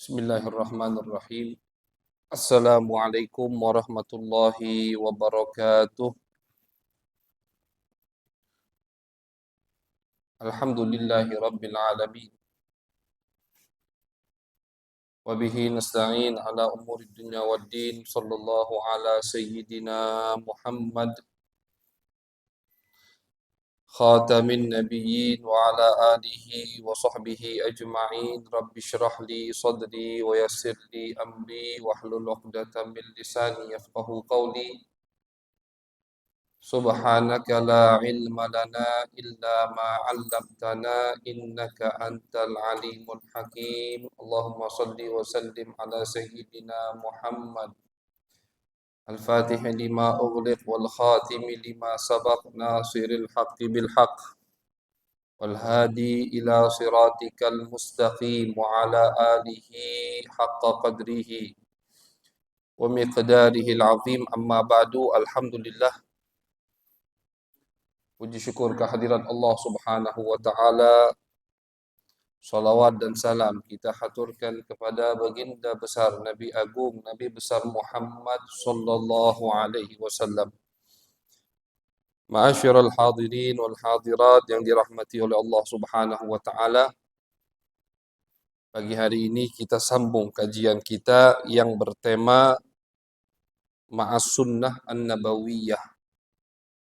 Bismillahirrahmanirrahim. Assalamualaikum warahmatullahi wabarakatuh. Alhamdulillahi rabbil alamin. Wa bihi nasta'in ala umuri dunya waddin. Sallallahu ala sayyidina Muhammad khatamin nabiyyin wa ala alihi wa sahbihi ajma'in. Rabbi shrah li sadri wa yassir li amri wahlul 'uqdatam min lisani yafqahu qawli. Subhanaka la ilma lana illa ma 'allamtana innaka antal alimul hakim. Allahumma salli wa sallim ala sayyidina Muhammad al-fatih lima ughliq wal khatim lima sabaq nasiril haqqi bil haqq wal hadi ila siratikal mustaqim wa ala alihi haqqa qadrihi wa miqdarihi al-azim. Amma ba'du. Alhamdulillah, puji syukur kehadirat Allah Subhanahu wa taala. Salawat dan salam kita haturkan kepada baginda besar Nabi Agung, Nabi besar Muhammad sallallahu alaihi wasallam. Ma'asyiral hadirin wal hadirat yang dirahmati oleh Allah Subhanahu wa taala. Pagi hari ini kita sambung kajian kita yang bertema Ma'as Sunnah An-Nabawiyah,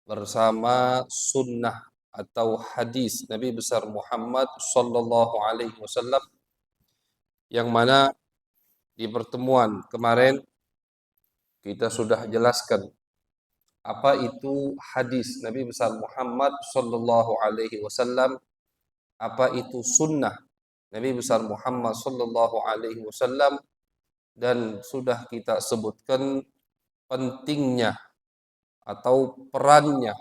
bersama sunnah atau hadis Nabi besar Muhammad sallallahu alaihi wasallam, yang mana di pertemuan kemarin kita sudah jelaskan apa itu hadis Nabi besar Muhammad sallallahu alaihi wasallam, apa itu sunnah Nabi besar Muhammad sallallahu alaihi wasallam, dan sudah kita sebutkan pentingnya atau perannya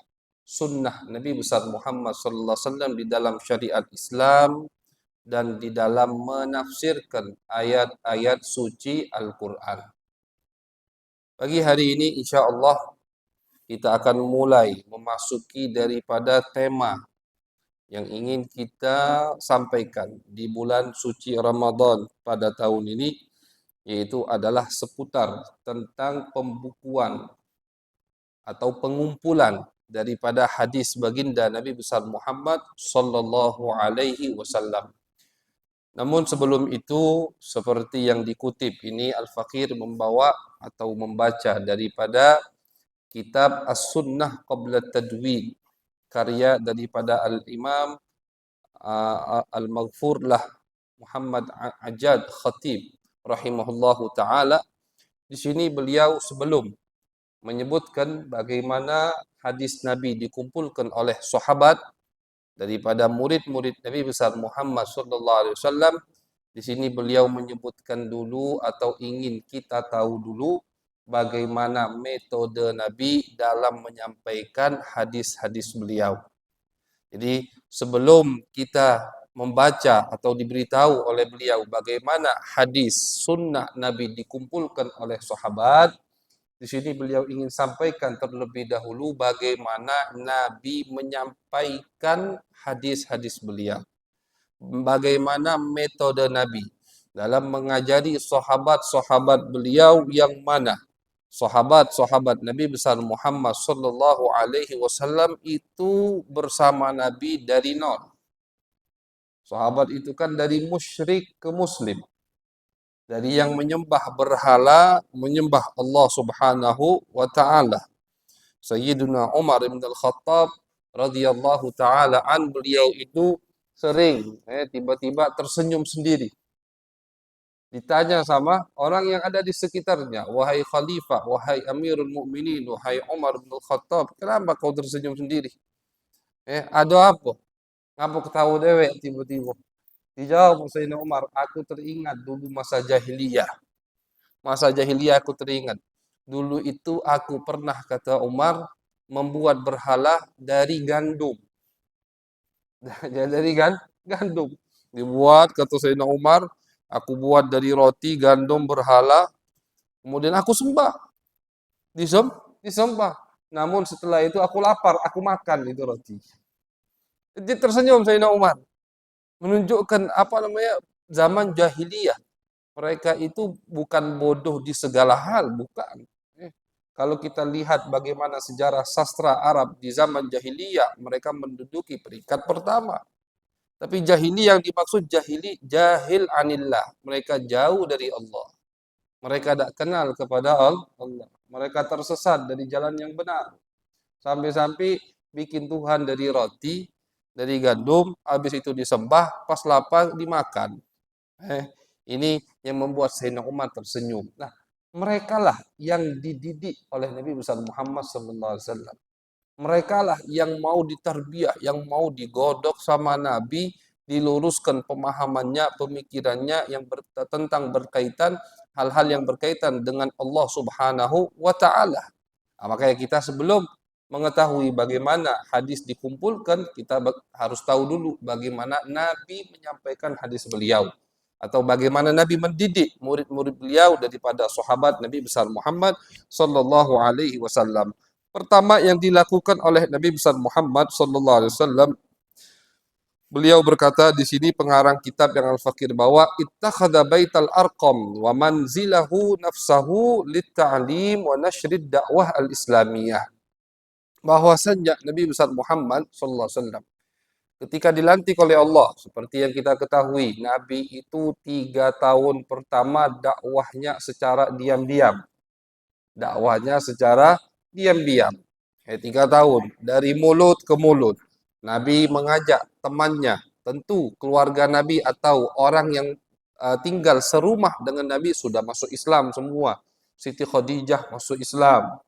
sunnah Nabi besar Muhammad sallallahu alaihi wasallam di dalam syariat Islam dan di dalam menafsirkan ayat-ayat suci Al-Quran. Pagi hari ini insyaAllah kita akan mulai memasuki daripada tema yang ingin kita sampaikan di bulan suci Ramadan pada tahun ini, yaitu adalah seputar tentang pembukuan atau pengumpulan daripada hadis baginda Nabi besar Muhammad sallallahu alaihi wasallam. Namun sebelum itu, seperti yang dikutip ini, Al-Faqir membawa atau membaca daripada kitab As-Sunnah Qabla Tadwin, karya daripada Al-Imam Al-Maghfur lah Muhammad Ajad Khatib rahimahullahu taala. Di sini beliau sebelum menyebutkan bagaimana hadis Nabi dikumpulkan oleh sahabat daripada murid-murid Nabi besar Muhammad sallallahu alaihi wasallam, di sini beliau menyebutkan dulu atau ingin kita tahu dulu bagaimana metode Nabi dalam menyampaikan hadis-hadis beliau. Jadi sebelum kita membaca atau diberitahu oleh beliau bagaimana hadis sunnah Nabi dikumpulkan oleh sahabat, di sini beliau ingin sampaikan terlebih dahulu bagaimana Nabi menyampaikan hadis-hadis beliau. Bagaimana metode Nabi dalam mengajari sahabat-sahabat beliau, yang mana sahabat-sahabat Nabi besar Muhammad sallallahu alaihi wasallam itu bersama Nabi dari nol. Sahabat itu kan dari musyrik ke muslim, dari yang menyembah berhala menyembah Allah Subhanahu wa taala. Sayyiduna Umar bin Al-Khattab radhiyallahu taala an, beliau itu sering tiba-tiba tersenyum sendiri. Ditanya sama orang yang ada di sekitarnya, "Wahai khalifah, wahai Amirul Mukminin, wahai Umar bin Al-Khattab, kenapa kau tersenyum sendiri? Ada apa? Ngapa ketawa dewek tiba-tiba?" Dijawab Sayyidina Umar, "Aku teringat dulu masa jahiliyah. Masa jahiliyah aku teringat. Dulu itu aku pernah," kata Umar, "membuat berhala dari gandum." Dari gandum. Dibuat, kata Sayyidina Umar, "Aku buat dari roti gandum berhala, kemudian aku sembah." Disembah. Namun setelah itu aku lapar, aku makan itu roti. Jadi tersenyum Sayyidina Umar, menunjukkan zaman jahiliyah. Mereka itu bukan bodoh di segala hal, bukan. Kalau kita lihat bagaimana sejarah sastra Arab di zaman jahiliyah, mereka menduduki peringkat pertama. Tapi jahili yang dimaksud jahil anillah. Mereka jauh dari Allah. Mereka tidak kenal kepada Allah. Mereka tersesat dari jalan yang benar. Sampai-sampai bikin Tuhan dari roti, dari gandum, habis itu disembah, pas lapar dimakan. Ini yang membuat Sayyidina Umar tersenyum. Nah, mereka lah yang dididik oleh Nabi besar Muhammad SAW. Mereka lah yang mau ditarbiyah, yang mau digodok sama Nabi, diluruskan pemahamannya, pemikirannya yang tentang berkaitan hal-hal yang berkaitan dengan Allah Subhanahu wa taala. Nah, makanya kita sebelum mengetahui bagaimana hadis dikumpulkan, kita harus tahu dulu bagaimana Nabi menyampaikan hadis beliau atau bagaimana Nabi mendidik murid-murid beliau daripada sahabat Nabi besar Muhammad sallallahu alaihi wasallam. Pertama yang dilakukan oleh Nabi besar Muhammad sallallahu alaihi wasallam, beliau berkata di sini pengarang kitab yang Al-Fakir bawa, ittakhadha baital arqam wa manzilahu nafsahu lit-ta'lim wa nashrid dakwah al-islamiyah. Bahwasanya Nabi besar Muhammad sallallahu alaihi wasallam ketika dilantik oleh Allah, seperti yang kita ketahui, Nabi itu 3 tahun pertama dakwahnya secara diam-diam. Dakwahnya secara diam-diam. 3 tahun, dari mulut ke mulut. Nabi mengajak temannya, tentu keluarga Nabi atau orang yang tinggal serumah dengan Nabi sudah masuk Islam semua. Siti Khadijah masuk Islam.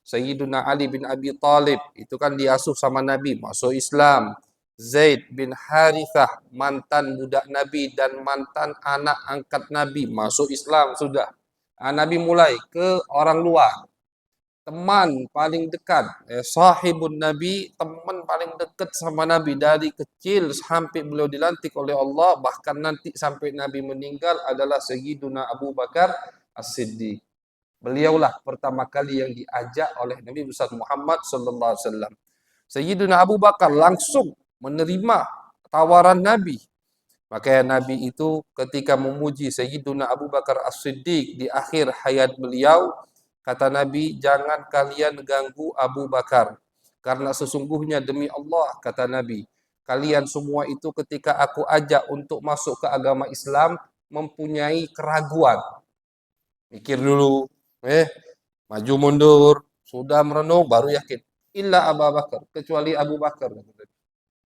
Sayyiduna Ali bin Abi Thalib, itu kan diasuh sama Nabi, masuk Islam. Zaid bin Harithah, mantan budak Nabi dan mantan anak angkat Nabi, masuk Islam sudah. Nabi mulai ke orang luar. Teman paling dekat, sahibun Nabi, teman paling dekat sama Nabi dari kecil sampai beliau dilantik oleh Allah, bahkan nanti sampai Nabi meninggal adalah Sayyiduna Abu Bakar As-Siddiq. Beliaulah pertama kali yang diajak oleh Nabi besar Muhammad sallallahu alaihi wasallam. Sayyiduna Abu Bakar langsung menerima tawaran Nabi. Maka Nabi itu ketika memuji Sayyiduna Abu Bakar As-Siddiq di akhir hayat beliau, kata Nabi, jangan kalian ganggu Abu Bakar. Karena sesungguhnya demi Allah, kata Nabi, kalian semua itu ketika aku ajak untuk masuk ke agama Islam, mempunyai keraguan. Mikir dulu, maju mundur, sudah merenung, baru yakin. Illa Abu Bakar, kecuali Abu Bakar.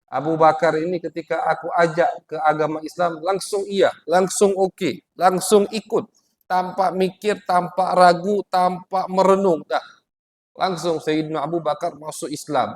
Abu Bakar ini ketika aku ajak ke agama Islam, langsung iya, langsung oke, langsung ikut. Tanpa mikir, tanpa ragu, tanpa merenung. Dah, langsung Sayyidina Abu Bakar masuk Islam.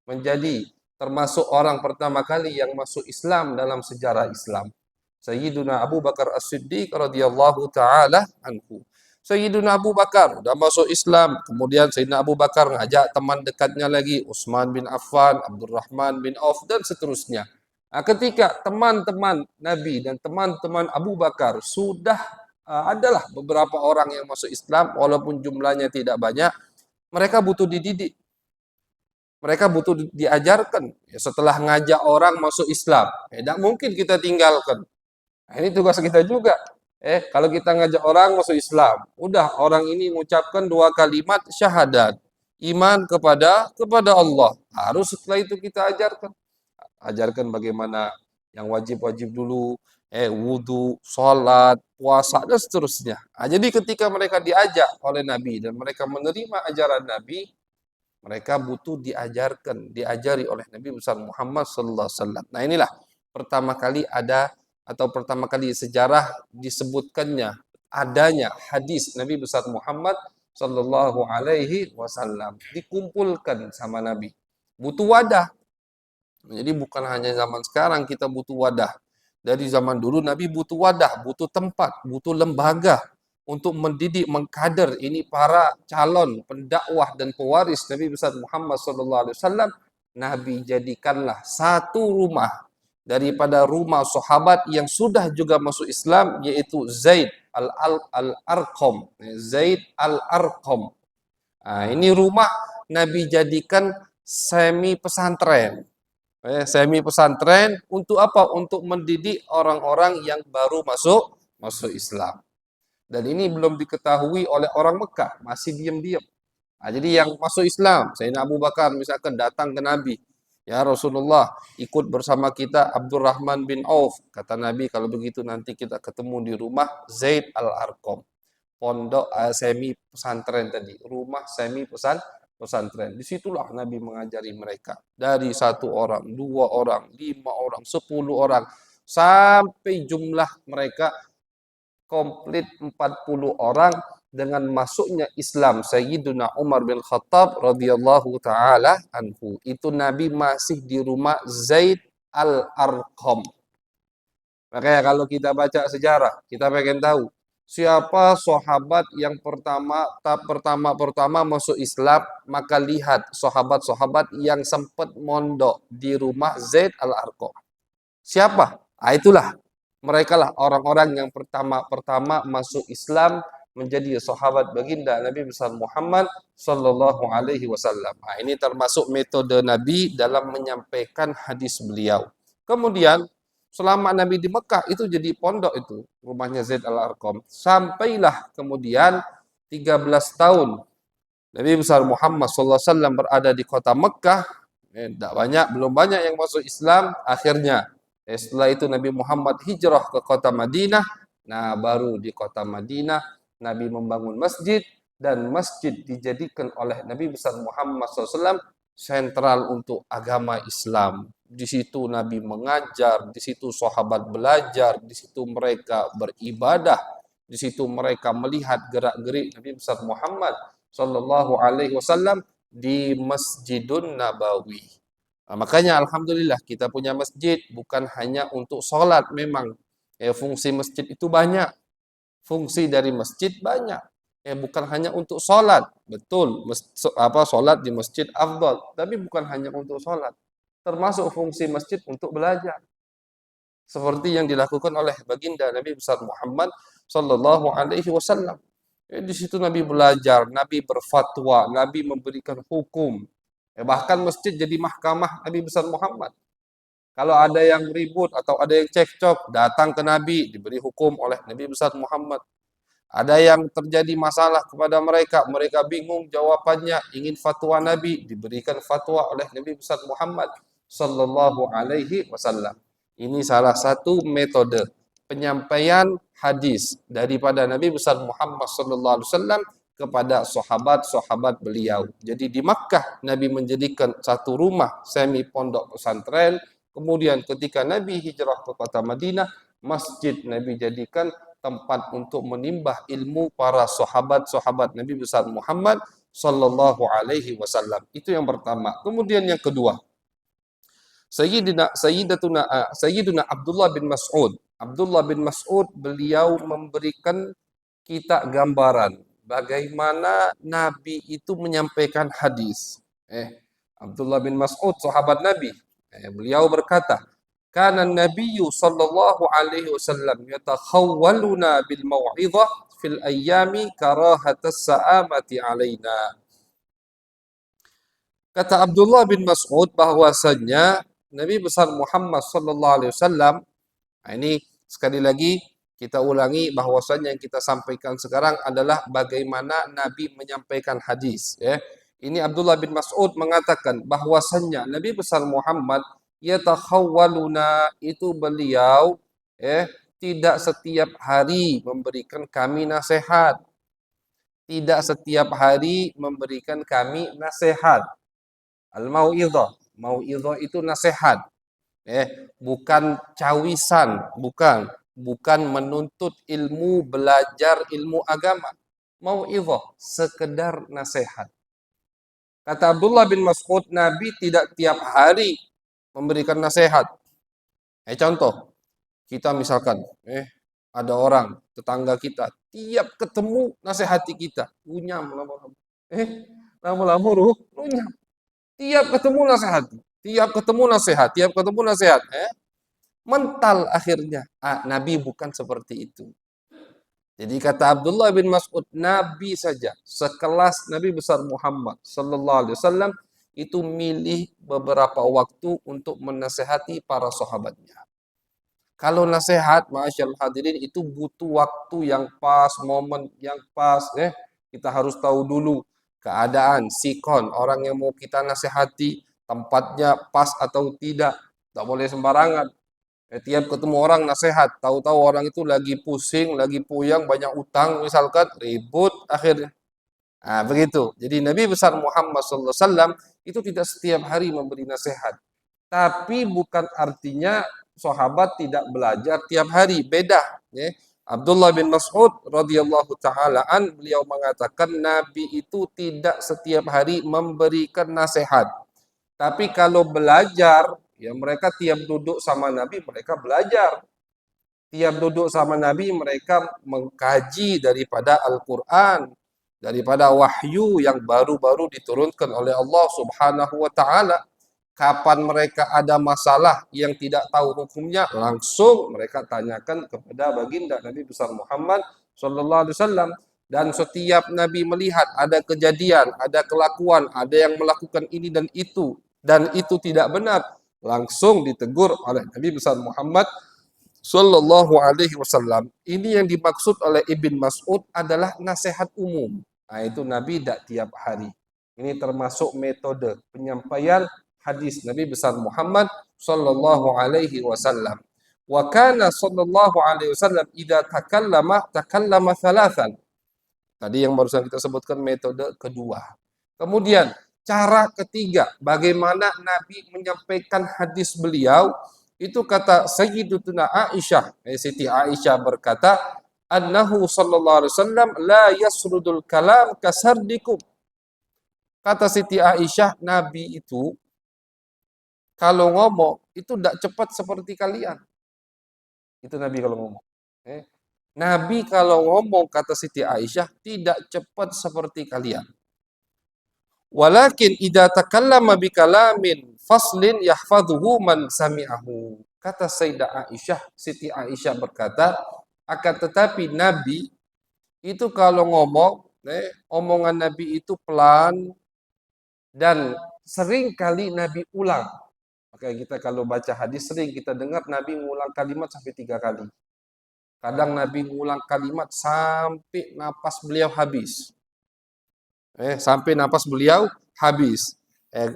Menjadi termasuk orang pertama kali yang masuk Islam dalam sejarah Islam. Sayyidina Abu Bakar As-Siddiq radhiyallahu taala anhu. Sayyidina Abu Bakar sudah masuk Islam, kemudian Sayyidina Abu Bakar ngajak teman dekatnya lagi, Utsman bin Affan, Abdurrahman bin Auf dan seterusnya. Nah, ketika teman-teman Nabi dan teman-teman Abu Bakar sudah adalah beberapa orang yang masuk Islam, walaupun jumlahnya tidak banyak, mereka butuh dididik. Mereka butuh diajarkan. Ya, setelah ngajak orang masuk Islam, tidak mungkin kita tinggalkan. Nah, ini tugas kita juga. Kalau kita ngajak orang masuk Islam, udah orang ini mengucapkan 2 kalimat syahadat, iman kepada Allah. Harus setelah itu kita ajarkan bagaimana yang wajib-wajib dulu, wudu, sholat, puasa dan seterusnya. Nah, jadi ketika mereka diajak oleh Nabi dan mereka menerima ajaran Nabi, mereka butuh diajari oleh Nabi besar Muhammad sallallahu alaihi wasallam. Nah, inilah pertama kali ada atau pertama kali sejarah disebutkannya adanya hadis Nabi besar Muhammad sallallahu alaihi wasallam dikumpulkan sama Nabi. Butuh wadah. Jadi bukan hanya zaman sekarang kita butuh wadah. Dari zaman dulu Nabi butuh wadah, butuh tempat, butuh lembaga untuk mendidik, mengkader ini para calon pendakwah dan pewaris Nabi besar Muhammad sallallahu alaihi wasallam. Nabi jadikanlah satu rumah daripada rumah sahabat yang sudah juga masuk Islam, yaitu Zaid al-Arqam. Zaid al-Arqam. Nah, ini rumah Nabi jadikan semi pesantren. Semi pesantren untuk apa? Untuk mendidik orang-orang yang baru masuk masuk Islam. Dan ini belum diketahui oleh orang Mekah, masih diam-diam. Nah, jadi yang masuk Islam, Sayyidina Abu Bakar misalkan datang ke Nabi, ya Rasulullah, ikut bersama kita Abdurrahman bin Auf. Kata Nabi, kalau begitu nanti kita ketemu di rumah Zaid Al-Arqam. Pondok semi pesantren tadi, rumah semi pesantren. Disitulah Nabi mengajari mereka. Dari 1 orang, 2 orang, 5 orang, 10 orang, sampai jumlah mereka komplit 40 orang dengan masuknya Islam Sayyiduna Umar bin Khattab radhiyallahu taala anhu. Itu Nabi masih di rumah Zaid Al-Arqam. Makanya kalau kita baca sejarah, kita pengen tahu siapa sahabat yang pertama masuk Islam, maka lihat sahabat-sahabat yang sempat mondok di rumah Zaid Al-Arqam. Siapa? Ah, itulah mereka lah orang-orang yang pertama masuk Islam menjadi sahabat baginda Nabi besar Muhammad sallallahu alaihi wasallam. Nah, ini termasuk metode Nabi dalam menyampaikan hadis beliau. Kemudian selama Nabi di Mekah itu jadi pondok itu rumahnya Zaid Al-Arqam. Sampailah kemudian 13 tahun Nabi besar Muhammad sallallahu alaihi wasallam berada di kota Mekah. Belum banyak yang masuk Islam. Akhirnya setelah itu Nabi Muhammad hijrah ke kota Madinah. Nah, baru di kota Madinah Nabi membangun masjid, dan masjid dijadikan oleh Nabi besar Muhammad SAW sentral untuk agama Islam. Di situ Nabi mengajar, di situ sahabat belajar, di situ mereka beribadah, di situ mereka melihat gerak-gerik Nabi besar Muhammad Sallallahu Alaihi Wasallam di Masjidun Nabawi. Nah, makanya alhamdulillah kita punya masjid bukan hanya untuk sholat memang. Fungsi masjid itu banyak. Fungsi dari masjid banyak. Bukan hanya untuk sholat. Betul, sholat di masjid afdal. Tapi bukan hanya untuk sholat. Termasuk fungsi masjid untuk belajar. Seperti yang dilakukan oleh baginda Nabi besar Muhammad Sallallahu Alaihi Wasallam. Di situ Nabi belajar, Nabi berfatwa, Nabi memberikan hukum. Bahkan masjid jadi mahkamah Nabi besar Muhammad. Kalau ada yang ribut atau ada yang cekcok, datang ke Nabi, diberi hukum oleh Nabi besar Muhammad. Ada yang terjadi masalah kepada mereka, mereka bingung jawabannya, ingin fatwa Nabi, diberikan fatwa oleh Nabi besar Muhammad Sallallahu Alaihi Wasallam. Ini salah satu metode penyampaian hadis daripada Nabi besar Muhammad Sallallahu Alaihi Wasallam kepada sahabat-sahabat beliau. Jadi di Makkah Nabi menjadikan satu rumah semi pondok pesantren. Kemudian ketika Nabi hijrah ke kota Madinah, masjid Nabi jadikan tempat untuk menimbah ilmu para sahabat-sahabat Nabi besar Muhammad Sallallahu Alaihi Wasallam. Itu yang pertama. Kemudian yang kedua, Sayyiduna Abdullah bin Mas'ud. Abdullah bin Mas'ud beliau memberikan kita gambaran bagaimana Nabi itu menyampaikan hadis. Abdullah bin Mas'ud sahabat Nabi. Beliau berkata, "Kana Nabiyyu sallallahu alaihi wasallam yatakhawwaluna bil mau'izah fil ayyami karahatas sa'amati alaina." Kata Abdullah bin Mas'ud bahwasanya Nabi besar Muhammad sallallahu alaihi wasallam, ini sekali lagi kita ulangi bahwasanya yang kita sampaikan sekarang adalah bagaimana Nabi menyampaikan hadis, ya. Ini Abdullah bin Mas'ud mengatakan bahwasannya Nabi besar Muhammad yatakhawwaluna, itu beliau tidak setiap hari memberikan kami nasihat. Tidak setiap hari memberikan kami nasihat. Al-mau'izah. Mau'izah itu nasihat. Bukan cawisan, bukan menuntut ilmu, belajar ilmu agama. Mau'izah, sekedar nasihat. Kata Abdullah bin Mas'ud, Nabi tidak tiap hari memberikan nasihat. Contoh, kita misalkan, ada orang, tetangga kita, tiap ketemu nasihati kita, unyam lama-lama. Lama-lama unyam. Tiap ketemu nasihati, tiap ketemu nasihat. Mental akhirnya. Nabi bukan seperti itu. Jadi kata Abdullah bin Mas'ud, Nabi saja sekelas Nabi besar Muhammad sallallahu alaihi wasallam itu milih beberapa waktu untuk menasehati para sahabatnya. Kalau nasihat, masyaallah hadirin, itu butuh waktu yang pas, momen yang pas. Kita harus tahu dulu keadaan, sikon, orang yang mau kita nasihati, tempatnya pas atau tidak. Tak boleh sembarangan. Tiap ketemu orang nasihat, tahu-tahu orang itu lagi pusing, lagi puyang, banyak utang, misalkan ribut akhirnya. Nah, begitu. Jadi Nabi besar Muhammad SAW itu tidak setiap hari memberi nasihat. Tapi bukan artinya sahabat tidak belajar tiap hari. Beda. Ya. Abdullah bin Mas'ud radhiyallahu taala an, beliau mengatakan Nabi itu tidak setiap hari memberikan nasihat. Tapi kalau belajar, ya mereka tiap duduk sama Nabi mereka belajar. Tiap duduk sama Nabi mereka mengkaji daripada Al-Quran, daripada wahyu yang baru-baru diturunkan oleh Allah Subhanahu wa taala. Kapan mereka ada masalah yang tidak tahu hukumnya, langsung mereka tanyakan kepada baginda Nabi besar Muhammad sallallahu alaihi wasallam. Dan setiap Nabi melihat ada kejadian, ada kelakuan, ada yang melakukan ini dan itu tidak benar, langsung ditegur oleh Nabi besar Muhammad sallallahu alaihi wasallam. Ini yang dimaksud oleh Ibn Mas'ud adalah nasihat umum. Nah, itu Nabi tidak tiap hari. Ini termasuk metode penyampaian hadis Nabi besar Muhammad sallallahu alaihi wasallam. Wa kana sallallahu alaihi wasallam idza takallama thalathan. Tadi yang barusan kita sebutkan metode kedua. Kemudian cara ketiga, bagaimana Nabi menyampaikan hadis beliau, itu kata Sayyidatuna Aisyah, Siti Aisyah berkata, annahu sallallahu alaihi wasallam la yasrudul kalam kasardikum. Kata Siti Aisyah, Nabi itu kalau ngomong itu tidak cepat seperti kalian. Itu Nabi kalau ngomong. Nabi kalau ngomong, kata Siti Aisyah, tidak cepat seperti kalian. Walakin idza takallama bikalamin faslin yahfazuhu man sami'ahu. Kata Sayyidah Aisyah, Siti Aisyah berkata, akan tetapi Nabi itu kalau ngomong, omongan Nabi itu pelan dan sering kali Nabi ulang. Maka kita kalau baca hadis sering kita dengar Nabi mengulang kalimat sampai 3 kali. Kadang Nabi mengulang kalimat sampai napas beliau habis. Sampai napas beliau habis.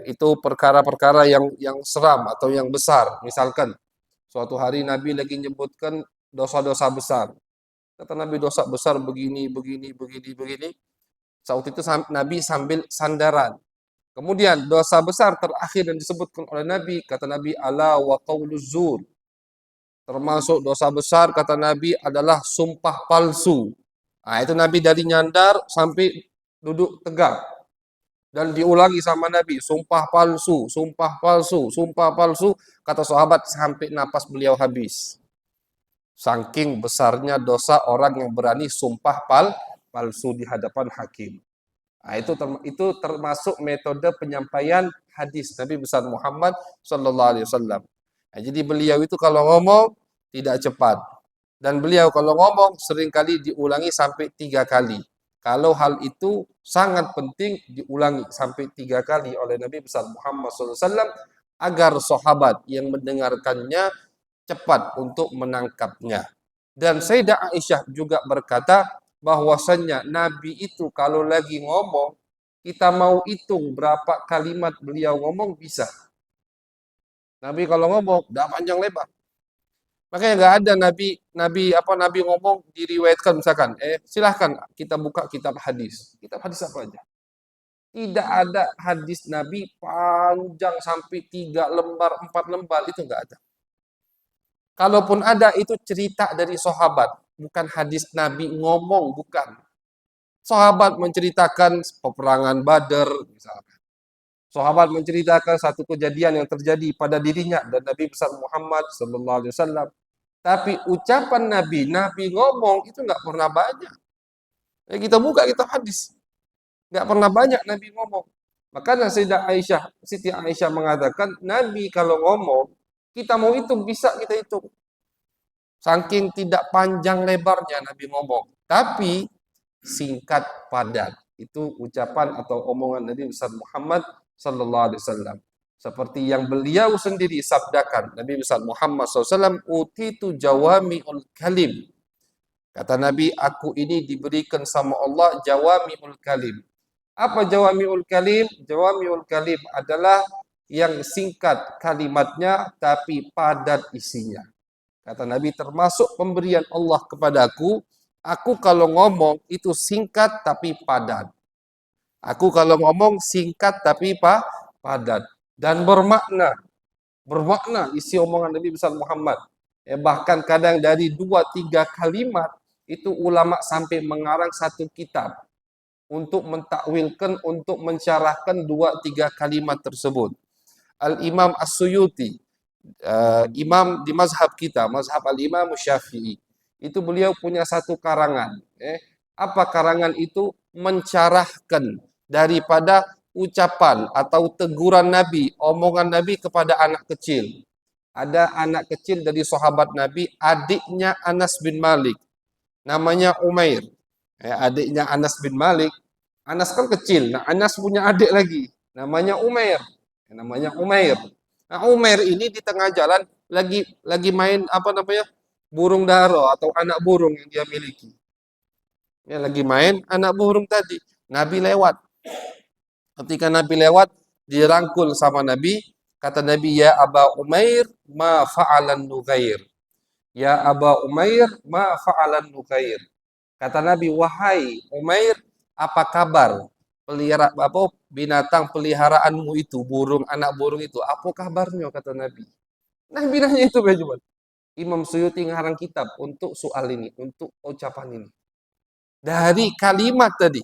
Itu perkara-perkara yang seram atau yang besar. Misalkan suatu hari Nabi lagi menyebutkan dosa-dosa besar. Kata Nabi, dosa besar begini, begini, begini, begini. Saat itu Nabi sambil sandaran. Kemudian dosa besar terakhir yang disebutkan oleh Nabi, kata Nabi, ala wa qauluz zur. Termasuk dosa besar, kata Nabi, adalah sumpah palsu. Nah, itu Nabi dari nyandar sampai duduk tegak. Dan diulangi sama Nabi, sumpah palsu, sumpah palsu, sumpah palsu. Kata sahabat sampai napas beliau habis. Saking besarnya dosa orang yang berani sumpah palsu di hadapan hakim. Nah, itu termasuk metode penyampaian hadis Nabi besar Muhammad sallallahu alaihi wasallam. Nah, jadi beliau itu kalau ngomong tidak cepat. Dan beliau kalau ngomong seringkali diulangi sampai 3 kali. Kalau hal itu sangat penting diulangi sampai 3 kali oleh Nabi besar Muhammad SAW agar sahabat yang mendengarkannya cepat untuk menangkapnya. Dan Sayyidah Aisyah juga berkata bahwasannya Nabi itu kalau lagi ngomong, kita mau hitung berapa kalimat beliau ngomong bisa. Nabi kalau ngomong tidak panjang lebar. Makanya nggak ada Nabi ngomong diriwayatkan misalkan, silahkan kita buka kitab hadis. Kitab hadis apa aja? Tidak ada hadis Nabi panjang sampai 3 lembar, 4 lembar, itu nggak ada. Kalaupun ada itu cerita dari sahabat, bukan hadis Nabi ngomong, bukan. Sahabat menceritakan peperangan Badar misalkan. Sahabat menceritakan satu kejadian yang terjadi pada dirinya dan Nabi besar Muhammad sallallahu alaihi wasallam. Tapi ucapan Nabi ngomong itu nggak pernah banyak. Kita buka kitab hadis, nggak pernah banyak Nabi ngomong. Makanya Siti Aisyah mengatakan Nabi kalau ngomong kita mau hitung bisa kita hitung. Saking tidak panjang lebarnya Nabi ngomong, tapi singkat padat. Itu ucapan atau omongan Nabi besar Muhammad sallallahu alaihi wasallam. Seperti yang beliau sendiri sabdakan, Nabi besar Muhammad SAW, utitu jawami'ul kalim. Kata Nabi, aku ini diberikan sama Allah jawami'ul kalim. Apa jawami'ul kalim? Jawami'ul kalim adalah yang singkat kalimatnya tapi padat isinya. Kata Nabi, termasuk pemberian Allah kepadaku, aku kalau ngomong itu singkat tapi padat. Aku kalau ngomong singkat tapi padat dan bermakna. Bermakna isi omongan Nabi besar Muhammad. Bahkan kadang dari 2-3 kalimat itu ulama sampai mengarang satu kitab untuk mentakwilkan, untuk mensyarahkan 2-3 kalimat tersebut. Al-Imam As-Suyuti, imam di mazhab kita, mazhab Al-Imam Syafi'i, itu beliau punya satu karangan. Apa karangan itu? Mensyarahkan daripada ucapan atau teguran Nabi, omongan Nabi kepada anak kecil. Ada anak kecil dari sahabat Nabi, adiknya Anas bin Malik, namanya Umair. Adiknya Anas bin Malik, Anas kan kecil, nah Anas punya adik lagi, namanya Umair. Namanya Umair. Nah, Umair ini di tengah jalan lagi main apa namanya? Burung daro atau anak burung yang dia miliki. Ya, lagi main anak burung tadi. Nabi lewat. Ketika Nabi lewat, dirangkul sama Nabi, kata Nabi, ya Aba Umair, ma fa'alan Nughair. Ya Aba Umair, ma fa'alan Nughair. Kata Nabi, wahai Umair, apa kabar? Binatang peliharaanmu itu, burung, anak burung itu, apa kabarnya? Kata Nabi. Nabi nanya itu, Bajuman. Imam Suyuti ngarang kitab untuk soal ini, untuk ucapan ini. Dari kalimat tadi,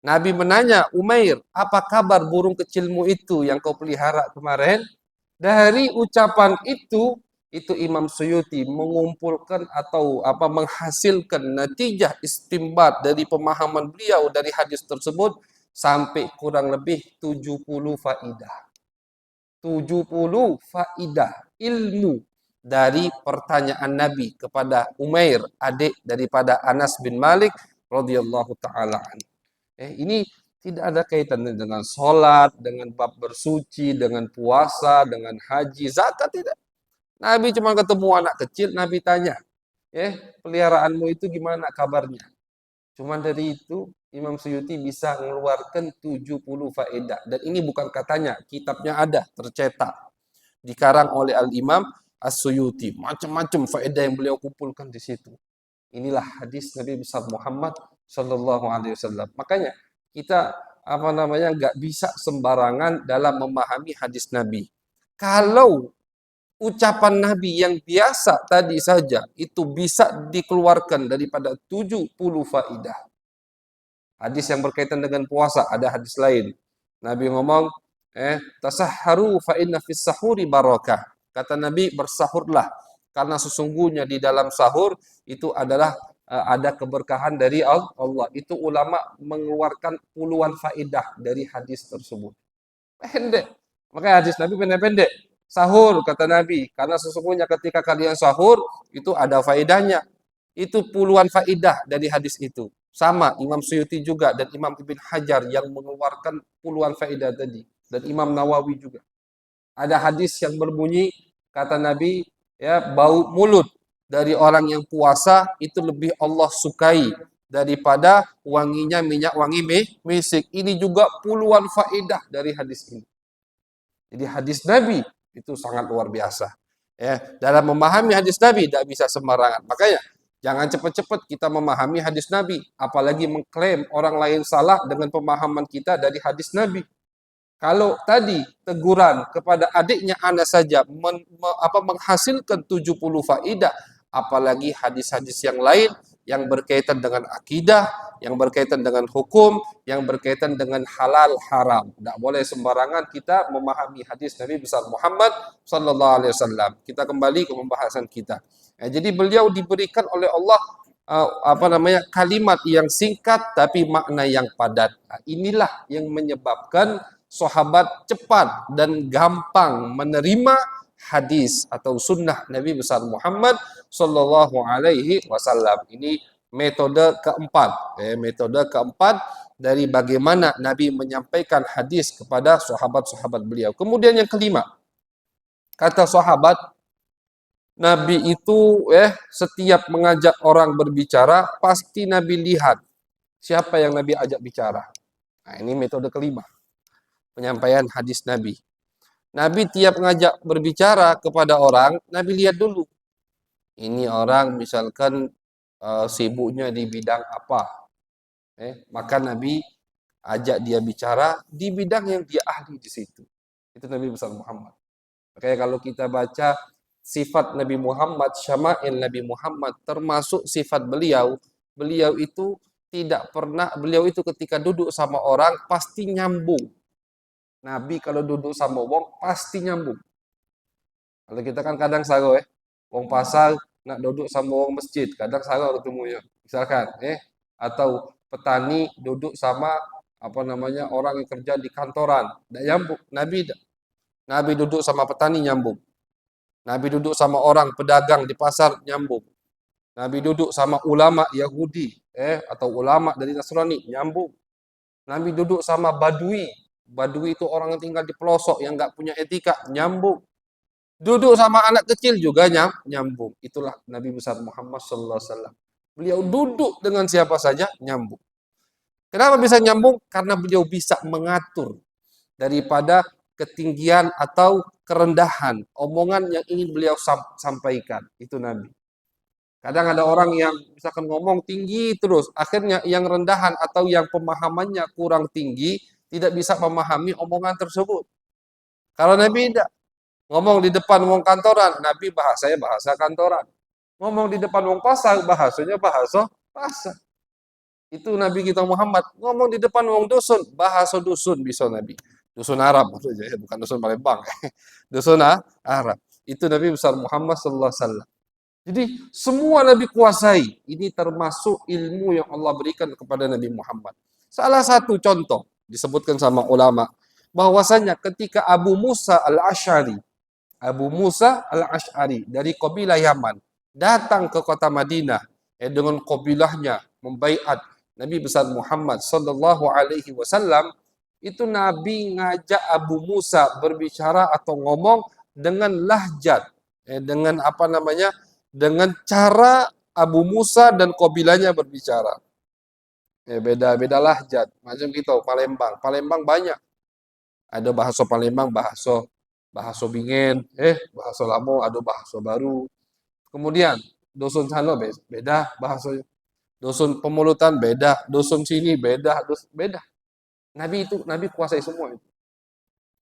Nabi menanya, Umair, apa kabar burung kecilmu itu yang kau pelihara kemarin? Dari ucapan itu Imam Suyuti mengumpulkan atau menghasilkan natijah istimbat dari pemahaman beliau dari hadis tersebut sampai kurang lebih 70 faidah. 70 faidah ilmu dari pertanyaan Nabi kepada Umair, adik daripada Anas bin Malik radhiyallahu taala. Ini tidak ada kaitannya dengan sholat, dengan bab bersuci, dengan puasa, dengan haji, zakat, tidak. Nabi cuma ketemu anak kecil, Nabi tanya, peliharaanmu itu gimana kabarnya? Cuma dari itu Imam Suyuti bisa mengeluarkan 70 faedah. Dan ini bukan katanya, kitabnya ada, tercetak. Dikarang oleh Al-Imam As-Suyuti. Macam-macam faedah yang beliau kumpulkan di situ. Inilah hadis Nabi besar Muhammad Sallallahu Alaihi Wasallam. Makanya kita nggak bisa sembarangan dalam memahami hadis Nabi. Kalau ucapan Nabi yang biasa tadi saja itu bisa dikeluarkan daripada 70 faidah. Hadis yang berkaitan dengan puasa, ada hadis lain. Nabi ngomong, tasahharu fa inna fis sahuri barakah. Kata Nabi, bersahurlah karena sesungguhnya di dalam sahur itu adalah ada keberkahan dari Allah. Itu ulama mengeluarkan puluhan faedah dari hadis tersebut. Pendek. Makanya hadis Nabi pendek-pendek. Sahur kata Nabi, karena sesungguhnya ketika kalian sahur itu ada faedahnya. Itu puluhan faedah dari hadis itu. Sama Imam Suyuti juga dan Imam Ibn Hajar yang mengeluarkan puluhan faedah tadi, dan Imam Nawawi juga. Ada hadis yang berbunyi kata Nabi, bau mulut dari orang yang puasa itu lebih Allah sukai daripada wanginya minyak wangi misik. Ini juga puluhan faedah dari hadis ini. Jadi hadis Nabi itu sangat luar biasa. Dalam memahami hadis Nabi tidak bisa sembarangan. Makanya jangan cepat-cepat kita memahami hadis Nabi, apalagi mengklaim orang lain salah dengan pemahaman kita dari hadis Nabi. Kalau tadi teguran kepada adiknya Anas saja menghasilkan 70 faidah, apalagi hadis-hadis yang lain yang berkaitan dengan akidah, yang berkaitan dengan hukum, yang berkaitan dengan halal haram. Tidak boleh sembarangan kita memahami hadis Nabi besar Muhammad sallallahu alaihi wasallam. Kita kembali ke pembahasan kita. Jadi beliau diberikan oleh Allah kalimat yang singkat tapi makna yang padat. Inilah yang menyebabkan sahabat cepat dan gampang menerima hadis atau sunnah Nabi besar Muhammad sallallahu alaihi wasallam. Ini metode keempat. Metode keempat dari bagaimana Nabi menyampaikan hadis kepada sahabat-sahabat beliau. Kemudian yang kelima, kata sahabat, Nabi itu setiap mengajak orang berbicara, pasti Nabi lihat siapa yang Nabi ajak bicara. Nah, ini metode kelima, penyampaian hadis Nabi. Nabi tiap ngajak berbicara kepada orang, Nabi lihat dulu. Ini orang misalkan sibuknya di bidang apa. Maka Nabi ajak dia bicara di bidang yang dia ahli di situ. Itu Nabi besar Muhammad. Makanya kalau kita baca sifat Nabi Muhammad, syama'il Nabi Muhammad, termasuk sifat beliau, beliau itu beliau itu ketika duduk sama orang pasti nyambung. Nabi kalau duduk sama wong pasti nyambung. Kalau kita kan kadang sago wong pasar nak duduk sama wong masjid, kadang sago ketemunya. Misalkan atau petani duduk sama orang yang kerja di kantoran, ndak nyambung. Nabi duduk sama petani nyambung. Nabi duduk sama orang pedagang di pasar nyambung. Nabi duduk sama ulama Yahudi atau ulama dari Nasrani nyambung. Nabi duduk sama badui. Badui itu orang yang tinggal di pelosok yang nggak punya etika, nyambung. Duduk sama anak kecil juga nyambung. Itulah Nabi besar Muhammad sallallahu alaihi wasallam. Beliau duduk dengan siapa saja nyambung. Kenapa bisa nyambung? Karena beliau bisa mengatur daripada ketinggian atau kerendahan omongan yang ingin beliau sampaikan. Itu Nabi. Kadang ada orang yang misalkan ngomong tinggi terus, akhirnya yang rendahan atau yang pemahamannya kurang tinggi tidak bisa memahami omongan tersebut. Kalau Nabi tidak ngomong di depan wong kantoran, Nabi bahasanya bahasa kantoran. Ngomong di depan wong pasar, bahasanya bahasa pasar. Itu Nabi kita Muhammad. Ngomong di depan wong dusun, bahasa dusun bisa Nabi. Dusun Arab maksudnya, bukan dusun Palembang. Dusun Arab. Itu Nabi besar Muhammad sallallahu alaihi wasallam. Jadi semua Nabi kuasai. Ini termasuk ilmu yang Allah berikan kepada Nabi Muhammad. Salah satu contoh disebutkan sama ulama bahwasanya ketika Abu Musa al-Asy'ari dari kabilah Yaman datang ke kota Madinah dengan kabilahnya membaiat Nabi besar Muhammad sallallahu alaihi wasallam, itu Nabi ngajak Abu Musa berbicara atau ngomong dengan lahjat, dengan cara Abu Musa dan kabilahnya berbicara. Beda-beda lahjat, macam kita Palembang banyak. Ada bahasa Palembang, bahasa Bingen, bahasa Lamo, ada bahasa baru. Kemudian dusun sana beda bahasanya. Dusun Pemulutan beda, dusun sini beda. Nabi kuasai semua itu.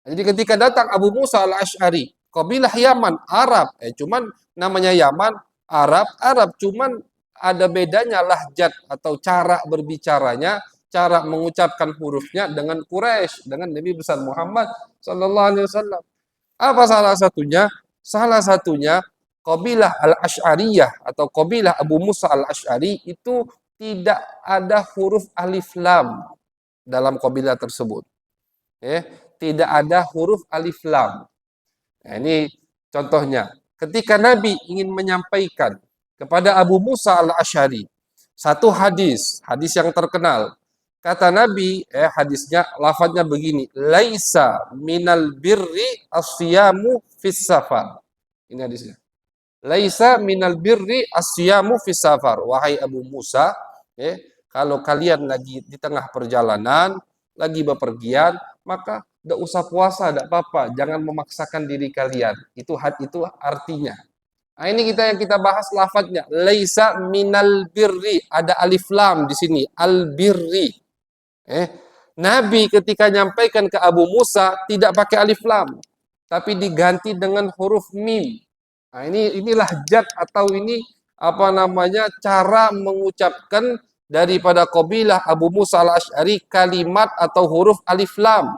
Jadi ketika datang Abu Musa al-Asy'ari, kabilah Yaman, Arab, cuman namanya Yaman, Arab, cuman ada bedanya lahjat atau cara berbicaranya, cara mengucapkan hurufnya dengan Quraisy, dengan Nabi besar Muhammad sallallahu alaihi wasallam. Apa salah satunya? Salah satunya kabilah Al-Asy'ariyah atau kabilah Abu Musa Al-Asy'ari itu tidak ada huruf alif lam dalam kabilah tersebut. Tidak ada huruf alif lam. Nah, ini contohnya. Ketika Nabi ingin menyampaikan kepada Abu Musa Al-Asy'ari satu hadis yang terkenal. Kata Nabi, hadisnya, lafadznya begini, laisa minal birri asyamu fis safar. Ini hadisnya. Laisa minal birri asyamu fis safar. Wahai Abu Musa, kalau kalian lagi di tengah perjalanan, lagi bepergian, maka tidak usah puasa, tidak apa-apa. Jangan memaksakan diri kalian. Itu artinya. Nah, ini yang kita bahas lafadznya. Laisa minal birri. Ada alif lam di sini. Al birri. Nabi ketika nyampaikan ke Abu Musa tidak pakai alif lam, tapi diganti dengan huruf mim. Nah, ini lahjat atau ini cara mengucapkan daripada kabilah Abu Musa al-Asy'ari kalimat atau huruf alif lam.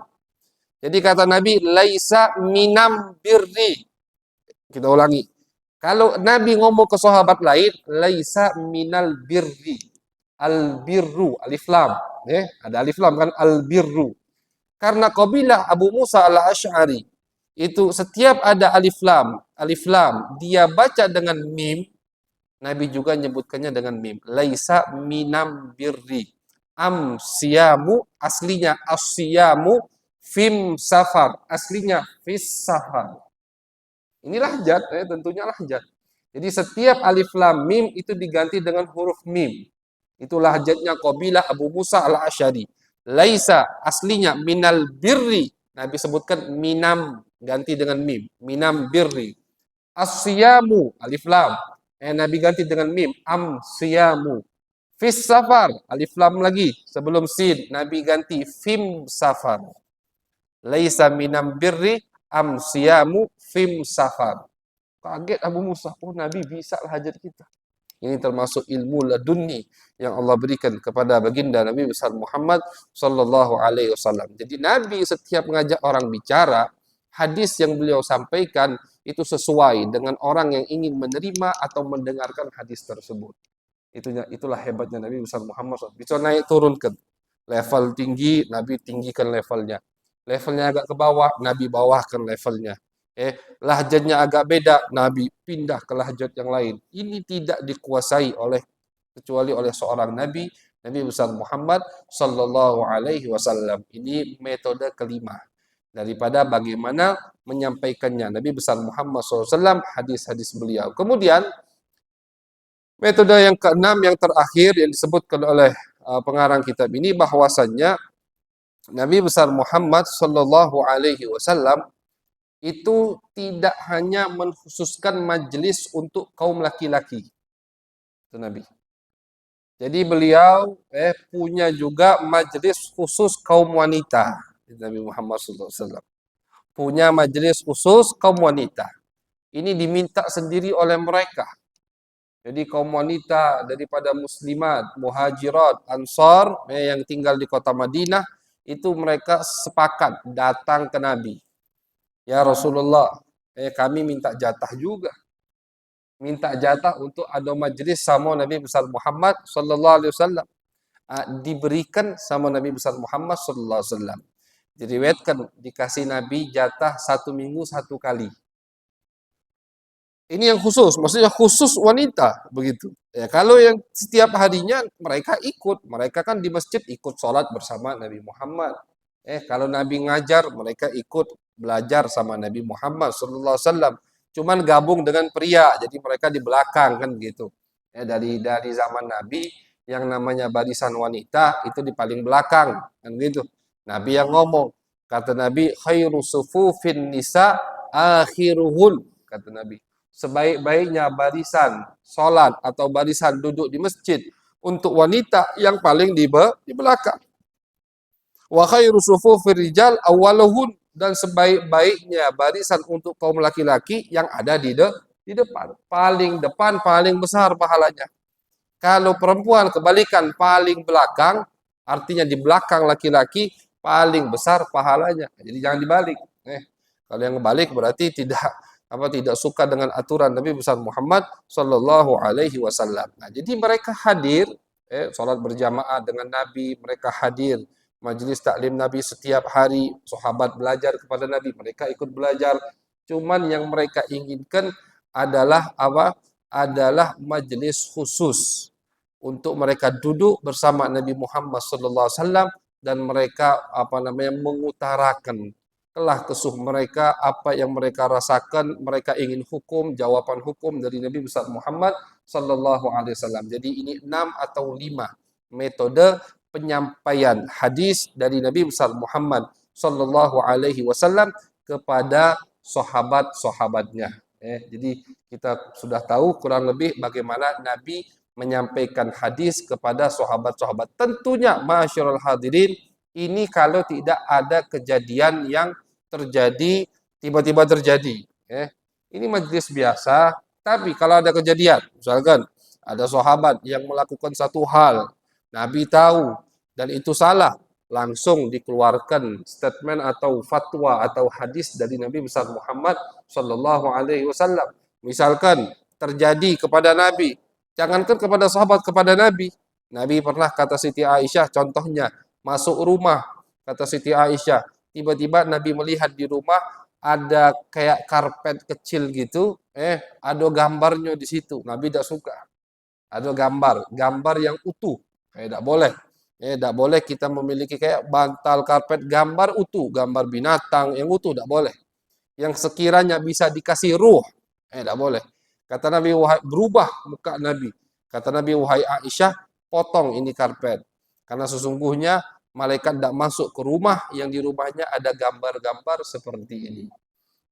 Jadi kata Nabi, laisa minam birri. Kita ulangi. Kalau Nabi ngomong ke sahabat lain, laisa minal birri. Al-birru, alif lam. Ada alif lam kan, al-birru. Karena kabilah Abu Musa al-Asy'ari itu setiap ada alif lam, dia baca dengan mim. Nabi juga menyebutkannya dengan mim. Laisa minam birri. Siyamu, aslinya as-siyamu fim safar, aslinya fis safar. Ini lahjat, tentunya lahjat. Jadi setiap alif lam mim itu diganti dengan huruf mim. Itu lahjatnya Qabilah Abu Musa al-Asy'ari. Laisa, aslinya minal birri. Nabi sebutkan minam, ganti dengan mim. Minam birri. As-siyamu, alif lam. Nabi ganti dengan mim. Siyamu. Fis safar, alif lam lagi. Sebelum sin, Nabi ganti fim safar. Laisa minam birri siyamu fim safar. Kaget Abu Musa, oh Nabi bisa lah hajat kita. Ini termasuk ilmu laduni yang Allah berikan kepada baginda Nabi besar Muhammad sallallahu alaihi wasallam. Jadi Nabi setiap mengajak orang bicara, hadis yang beliau sampaikan itu sesuai dengan orang yang ingin menerima atau mendengarkan hadis tersebut. Itulah hebatnya Nabi besar Muhammad SAW. Bisa naik turunkan level tinggi, Nabi tinggikan levelnya. Levelnya agak ke bawah, Nabi bawahkan levelnya. Lahjatnya agak beda, Nabi pindah ke lahjat yang lain. Ini tidak dikuasai kecuali oleh seorang Nabi, Nabi besar Muhammad sallallahu alaihi wasallam. Ini metode kelima daripada bagaimana menyampaikannya Nabi besar Muhammad SAW hadis-hadis beliau. Kemudian metode yang keenam yang terakhir yang disebutkan oleh pengarang kitab ini bahwasannya Nabi besar Muhammad sallallahu alaihi wasallam itu tidak hanya mengkhususkan majelis untuk kaum laki-laki. Itu Nabi. Jadi beliau punya juga majelis khusus kaum wanita. Nabi Muhammad SAW. Punya majelis khusus kaum wanita. Ini diminta sendiri oleh mereka. Jadi kaum wanita daripada muslimat, muhajirat, ansar yang tinggal di kota Madinah, itu mereka sepakat datang ke Nabi. Ya Rasulullah, kami minta jatah juga. Minta jatah untuk ada majelis sama Nabi besar Muhammad sallallahu alaihi wasallam. Diberikan sama Nabi besar Muhammad sallallahu alaihi wasallam. Diriwayatkan dikasih Nabi jatah 1 minggu 1 kali. Ini yang khusus, maksudnya khusus wanita begitu. Ya, kalau yang setiap harinya mereka ikut, mereka kan di masjid ikut sholat bersama Nabi Muhammad. Kalau Nabi ngajar, mereka ikut belajar sama Nabi Muhammad sallallahu alaihi wasallam. Cuman gabung dengan pria, jadi mereka di belakang kan gitu. Dari zaman Nabi yang namanya barisan wanita itu di paling belakang kan gitu. Nabi yang ngomong, kata Nabi khairu sufufin nisa akhiruhun, kata Nabi. Sebaik-baiknya barisan sholat atau barisan duduk di masjid untuk wanita yang paling di belakang. Wa khairu sufufir rijal awwaluhun, dan sebaik-baiknya barisan untuk kaum laki-laki yang ada di depan. Paling depan, paling besar pahalanya. Kalau perempuan kebalikan paling belakang, artinya di belakang laki-laki paling besar pahalanya. Jadi jangan dibalik. Kalau yang kebalik berarti tidak suka dengan aturan Nabi besar Muhammad sallallahu alaihi wasallam. Nah, jadi mereka hadir salat berjamaah dengan Nabi, mereka hadir majelis taklim Nabi setiap hari, sahabat belajar kepada Nabi, mereka ikut belajar. Cuman yang mereka inginkan adalah apa? Adalah majelis khusus untuk mereka duduk bersama Nabi Muhammad sallallahu alaihi wasallam dan mereka mengutarakan kelah kesuh mereka, apa yang mereka rasakan, mereka ingin hukum, jawaban hukum dari Nabi besar Muhammad sallallahu alaihi wasallam. Jadi ini 6 atau 5 metode penyampaian hadis dari Nabi besar Muhammad sallallahu alaihi wasallam kepada sahabat-sahabatnya. Jadi kita sudah tahu kurang lebih bagaimana Nabi menyampaikan hadis kepada sahabat-sahabat. Tentunya masyarul hadirin, ini kalau tidak ada kejadian yang terjadi tiba-tiba terjadi. Ini majelis biasa, tapi kalau ada kejadian, misalkan ada sahabat yang melakukan satu hal, Nabi tahu dan itu salah, langsung dikeluarkan statement atau fatwa atau hadis dari Nabi besar Muhammad sallallahu alaihi wasallam. Misalkan terjadi kepada Nabi, jangankan kepada sahabat, kepada Nabi. Nabi pernah, kata Siti Aisyah, contohnya masuk rumah, kata Siti Aisyah, tiba-tiba Nabi melihat di rumah ada kayak karpet kecil gitu, ada gambarnya di situ. Nabi tidak suka. Ada gambar yang utuh, tidak boleh. Tak boleh kita memiliki kayak bantal karpet gambar utuh, gambar binatang yang utuh, tak boleh. Yang sekiranya bisa dikasih ruh, tak boleh. Kata Nabi, wahai, berubah muka Nabi. Kata Nabi, wahai Aisyah, potong ini karpet. Karena sesungguhnya malaikat tidak masuk ke rumah yang di rumahnya ada gambar-gambar seperti ini.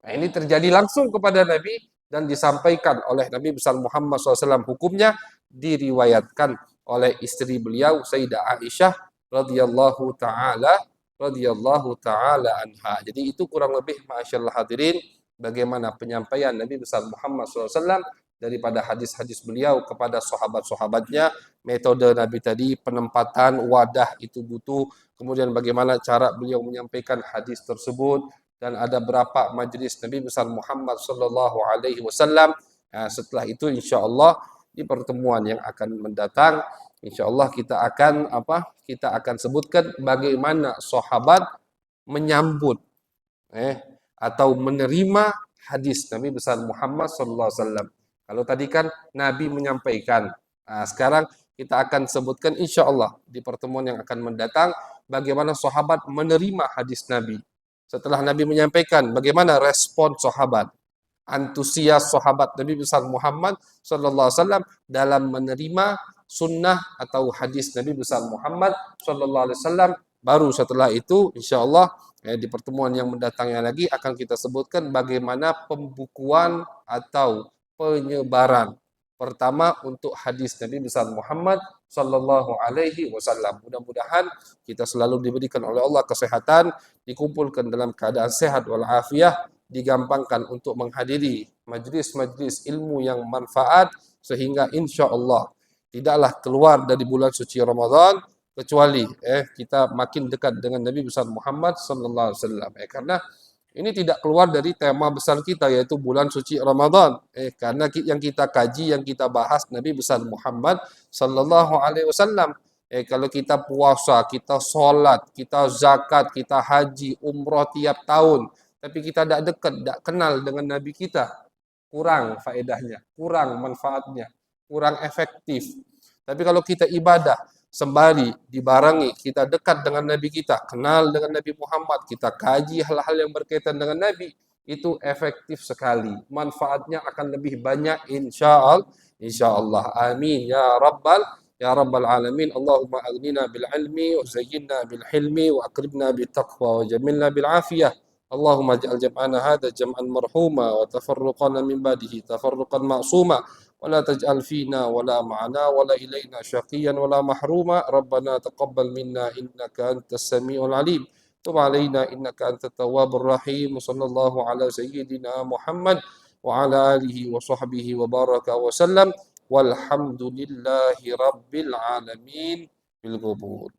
Nah, ini terjadi langsung kepada Nabi dan disampaikan oleh Nabi besar Muhammad SAW. Hukumnya diriwayatkan oleh istri beliau Sayyidah Aisyah radhiyallahu taala anha. Jadi itu kurang lebih masyaallah hadirin bagaimana penyampaian Nabi besar Muhammad SAW daripada hadis-hadis beliau kepada sahabat-sahabatnya. Metode Nabi tadi, penempatan wadah itu butuh, kemudian bagaimana cara beliau menyampaikan hadis tersebut, dan ada berapa majlis Nabi besar Muhammad sallallahu alaihi wasallam. Setelah itu insyaallah di pertemuan yang akan mendatang insyaallah kita akan Kita akan sebutkan bagaimana sahabat menyambut atau menerima hadis Nabi besar Muhammad sallallahu alaihi wasallam. Kalau tadi kan Nabi menyampaikan. Sekarang kita akan sebutkan insyaallah di pertemuan yang akan mendatang bagaimana sahabat menerima hadis Nabi. Setelah Nabi menyampaikan, bagaimana respon sahabat, antusias sahabat Nabi besar Muhammad sallallahu alaihi wasallam dalam menerima sunnah atau hadis Nabi besar Muhammad sallallahu alaihi wasallam. Baru setelah itu insyaallah di pertemuan yang mendatangnya lagi akan kita sebutkan bagaimana pembukuan atau penyebaran pertama untuk hadis Nabi besar Muhammad sallallahu alaihi wasallam. Mudah-mudahan kita selalu diberikan oleh Allah kesehatan, dikumpulkan dalam keadaan sehat walafiat, digampangkan untuk menghadiri majlis-majlis ilmu yang manfaat, sehingga insya Allah tidaklah keluar dari bulan suci Ramadan kecuali kita makin dekat dengan Nabi besar Muhammad sallallahu alaihi wasallam. Karena ini tidak keluar dari tema besar kita yaitu bulan suci Ramadan. Karena yang kita kaji, yang kita bahas Nabi besar Muhammad sallallahu alaihi wasallam. Kalau kita puasa, kita sholat, kita zakat, kita haji, umroh tiap tahun, tapi kita tidak dekat, tidak kenal dengan Nabi kita, kurang faedahnya, kurang manfaatnya, kurang efektif. Tapi kalau kita ibadah, sembari dibarengi kita dekat dengan Nabi kita, kenal dengan Nabi Muhammad, kita kaji hal-hal yang berkaitan dengan Nabi, itu efektif sekali. Manfaatnya akan lebih banyak insyaallah. Amin ya rabbal alamin. Allahumma aghnina bil ilmi wa zayyinna bil hilmi wa akribna bit taqwa wa jamilna bil afiyah. Allahumma ij'al jam'ana hadha jam'an marhuma wa tafarruqana min ba'dihi tafarruqan ma'suma. ولا تجعل فينا ولا معنا ولا إلينا شقيا ولا محروما. ربنا تقبل منا إنك أنت السميع العليم. تب علينا إنك أنت التواب الرحيم. وصلى الله على سيدنا محمد وعلى آله وصحبه وبارك وسلم. والحمد لله رب العالمين بالقبول.